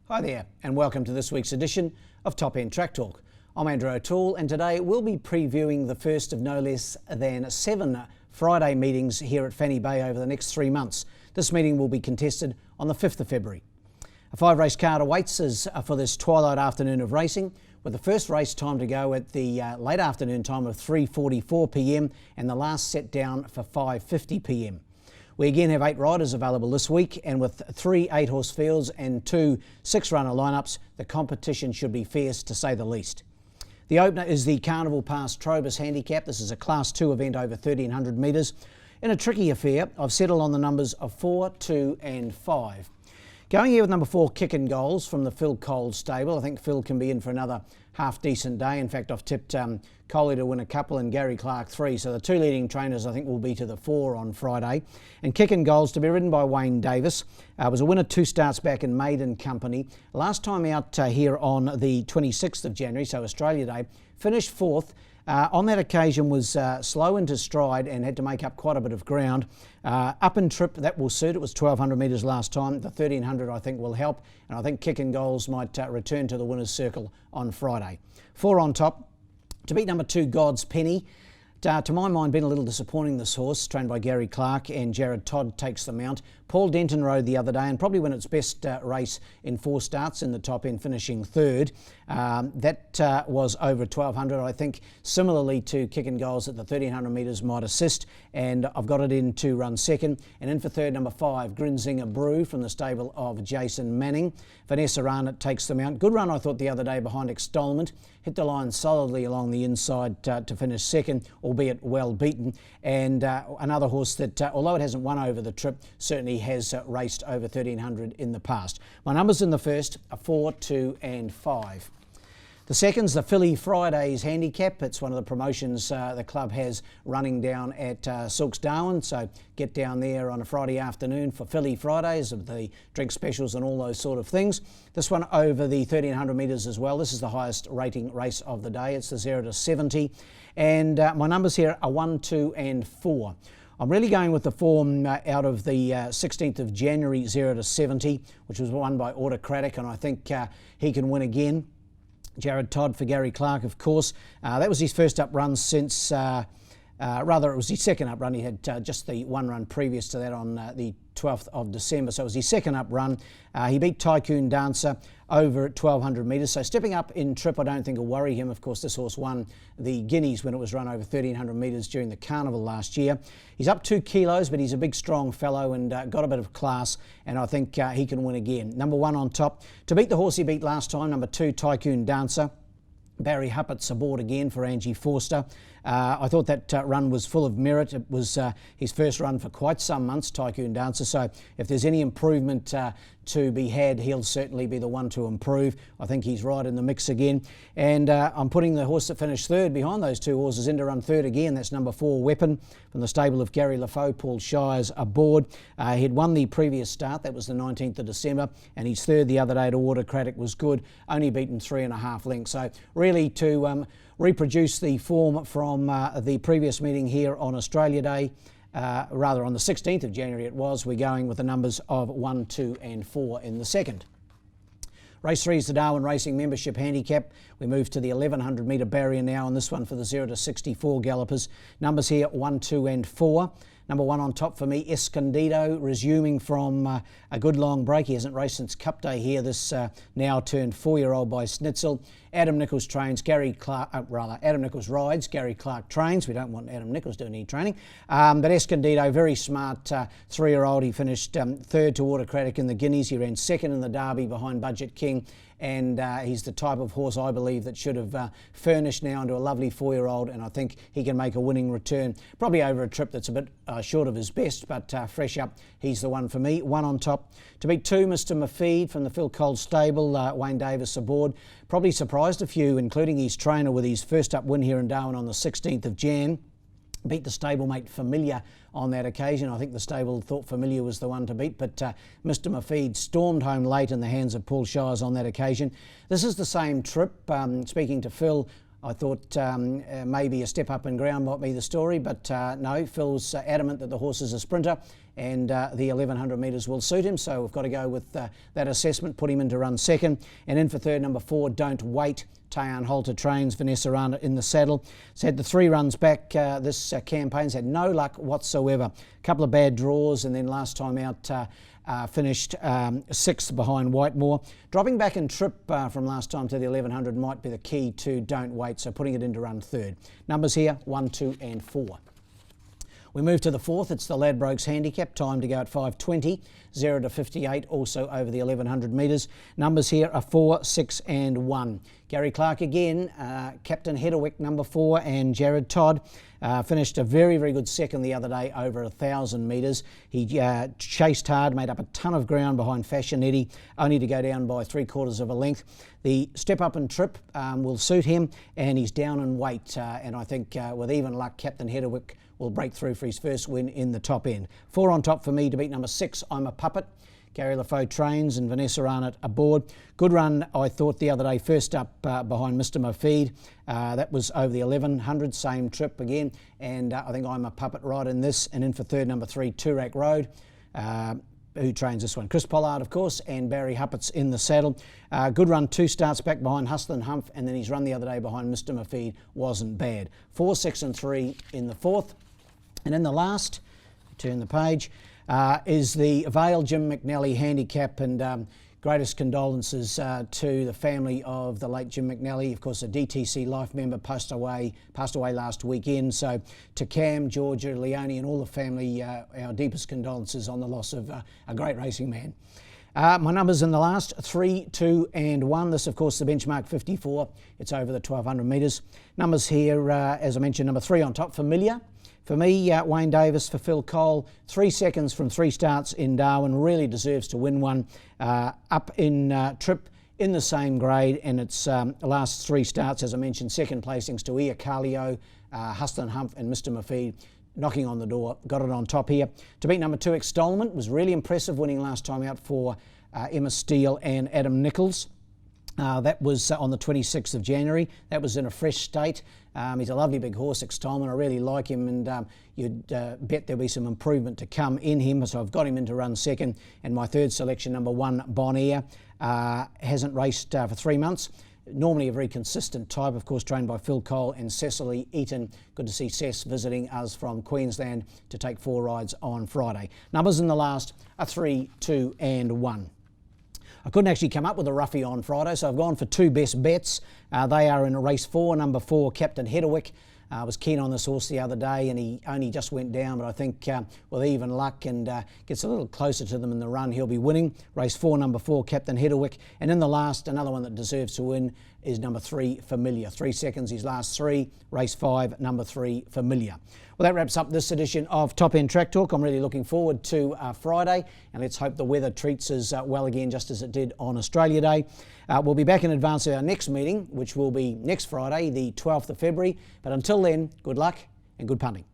Hi there, and welcome to this week's edition of Top End Track Talk. I'm Andrew O'Toole, and today we'll be previewing the first of no less than 7 Friday meetings here at Fanny Bay over the next 3 months. This meeting will be contested on the 5th of February. A 5-race card awaits us for this twilight afternoon of racing, with the first race time to go at the late afternoon time of 3:44 p.m. and the last set down for 5:50 p.m. We again have 8 riders available this week, and with 3 8-horse fields and 2 6-runner lineups, the competition should be fierce to say the least. The opener is the Carnival Pass Trobus Handicap. This is a Class 2 event over 1,300 metres. In a tricky affair, I've settled on the numbers of 4, 2 and 5. Going here with number 4, Kick and Goals from the Phil Cole stable. I think Phil can be in for another half-decent day. In fact, I've tipped Coley to win a couple and Gary Clark 3. So the 2 leading trainers, I think, will be to the 4 on Friday. And Kick and Goals to be ridden by Wayne Davis. Was a winner 2 starts back in Maiden Company. Last time out here on the 26th of January, so Australia Day, finished 4th. On that occasion was slow into stride and had to make up quite a bit of ground. Up and trip, that will suit. It was 1,200 metres last time. The 1,300 I think will help, and I think Kick and Goals might return to the winner's circle on Friday. 4 on top. To beat number 2, God's Penny. To my mind, been a little disappointing, this horse, trained by Gary Clark, and Jared Todd takes the mount. Paul Denton rode the other day and probably won its best race in 4 starts in the top end, finishing 3rd. That was over 1,200. I think similarly to Kick and Goals at the 1,300 metres might assist, and I've got it in to run 2nd. And in for 3rd, number 5, Grinzinger Brew from the stable of Jason Manning. Vanessa Arnott takes the mount. Good run, I thought, the other day behind Extolment. Hit the line solidly along the inside to finish 2nd, albeit well beaten. And another horse that, although it hasn't won over the trip, certainly has raced over 1,300 in the past. My numbers in the first are 4, 2 and 5. The second's the Philly Fridays Handicap. It's one of the promotions the club has running down at Silks Darwin. So get down there on a Friday afternoon for Philly Fridays, of the drink specials and all those sort of things. This one over the 1,300 metres as well. This is the highest rating race of the day. It's the 0 to 70. And my numbers here are 1, 2 and 4. I'm really going with the form out of the 16th of January 0 to 70, which was won by Autocratic, and I think he can win again. Jared Todd for Gary Clark, of course. That was his first up run since, it was his second up run. He had just the 1 run previous to that on the 12th of December. So it was his second up run. He beat Tycoon Dancer over at 1,200 metres. So stepping up in trip, I don't think will worry him. Of course, this horse won the Guineas when it was run over 1,300 metres during the Carnival last year. He's up 2 kilos, but he's a big, strong fellow and got a bit of class, and I think he can win again. Number 1 on top. To beat the horse he beat last time, number 2, Tycoon Dancer. Barry Huppett's aboard again for Angie Forster. I thought that run was full of merit. It was his first run for quite some months, Tycoon Dancer. So if there's any improvement to be had, he'll certainly be the one to improve. I think he's right in the mix again. And I'm putting the horse that finished 3rd behind those 2 horses in to run 3rd again. That's number 4, Weapon, from the stable of Gary Lafoe. Paul Shires aboard. He'd won the previous start. That was the 19th of December. And his 3rd the other day to Autocratic was good. Only beaten 3.5 lengths. So really to reproduce the form from the previous meeting here on Australia Day, rather on the 16th of January it was, we're going with the numbers of 1, 2 and 4 in the second. Race 3 is the Darwin Racing Membership Handicap. We move to the 1,100 metre barrier now on this one for the 0 to 64 gallopers. Numbers here 1, 2 and 4. Number 1 on top for me, Escondido, resuming from a good long break. He hasn't raced since Cup Day here. This now turned 4-year-old by Snitzel. Adam Nichols trains, Adam Nichols rides, Gary Clark trains. We don't want Adam Nichols doing any training. But Escondido, very smart 3-year-old. He finished 3rd to Autocratic in the Guineas. He ran 2nd in the Derby behind Budget King. And he's the type of horse, I believe, that should have furnished now into a lovely 4-year-old, and I think he can make a winning return. Probably over a trip that's a bit short of his best, but fresh up, he's the one for me. 1 on top. To beat 2, Mr. Mafeed from the Phil Cole stable, Wayne Davis aboard. Probably surprised a few, including his trainer, with his first up win here in Darwin on the 16th of Jan. Beat the stablemate Familiar on that occasion. I think the stable thought Familiar was the one to beat, but Mr. Mafeed stormed home late in the hands of Paul Shires on that occasion. This is the same trip. Speaking to Phil, I thought maybe a step up in ground might be the story, but no, Phil's adamant that the horse is a sprinter and the 1100 metres will suit him, so we've got to go with that assessment, put him into run second. And in for third, number 4, Don't Wait. Tayan Holter trains, Vanessa Arnott in the saddle. It's had the 3 runs back this campaign. It's had no luck whatsoever. A couple of bad draws, and then last time out finished 6th behind Whitemore. Dropping back in trip from last time to the 1100 might be the key to Don't Wait, so putting it into run third. Numbers here, 1, 2 and 4. We move to the 4th. It's the Ladbrokes Handicap. Time to go at 5:20, 0 to 58, also over the 1100 metres. Numbers here are 4, 6 and 1. Gary Clark again, Captain Hedderwick, number 4, and Jared Todd finished a very, very good second the other day over 1,000 metres. He chased hard, made up a ton of ground behind Fashion Eddie, only to go down by 3/4 of a length. The step up and trip will suit him, and he's down in weight. And I think with even luck, Captain Hedderwick will break through for his first win in the top end. 4 on top for me to beat number 6, I'm a Puppet. Gary Lafoe trains and Vanessa Arnott aboard. Good run, I thought, the other day, first up behind Mr. Mofeed. That was over the 1100, same trip again. And I think I'm a Puppet right in this. And in for third, number 3, Toorak Road. Who trains this one? Chris Pollard, of course, and Barry Huppert's in the saddle. Good run, 2 starts back behind Hustle and Humph, and then his run the other day behind Mr. Mofeed wasn't bad. 4, 6 and 3 in the 4th. And in the last, turn the page, is the Vale Jim McNally Handicap, and greatest condolences to the family of the late Jim McNally. Of course, a DTC Life member passed away last weekend. So to Cam, Georgia, Leone and all the family, our deepest condolences on the loss of a great racing man. My numbers in the last, 3, 2 and 1. This, of course, the benchmark 54. It's over the 1200 metres. Numbers here, as I mentioned, number 3 on top, Familiar. For me, Wayne Davis for Phil Cole, 3 seconds from 3 starts in Darwin, really deserves to win one. Up in trip in the same grade, and its last 3 starts, as I mentioned, second placings to Ia Carlio, Hustle and Humph and Mr. Mofeed, knocking on the door, got it on top here. To beat number 2, Extolment, was really impressive, winning last time out for Emma Steele and Adam Nichols. That was on the 26th of January. That was in a fresh state. He's a lovely big horse, Extolment. I really like him, and you'd bet there'll be some improvement to come in him. So I've got him into run second. And my third selection, number 1, Bon Air, hasn't raced for 3 months. Normally a very consistent type, of course, trained by Phil Cole and Cecily Eaton. Good to see Cess visiting us from Queensland to take 4 rides on Friday. Numbers in the last are 3, 2 and 1. I couldn't actually come up with a roughie on Friday, so I've gone for 2 best bets. They are in race 4, number 4, Captain Hedderwick. I was keen on this horse the other day, and he only just went down, but I think with even luck and gets a little closer to them in the run, he'll be winning. Race 4, number 4, Captain Hedderwick. And in the last, another one that deserves to win is number 3, Familiar. 3 seconds, his last 3. Race 5, number 3, Familiar. Well, that wraps up this edition of Top End Track Talk. I'm really looking forward to Friday, and let's hope the weather treats us well again, just as it did on Australia Day. We'll be back in advance of our next meeting, which will be next Friday, the 12th of February. But until then, good luck and good punting.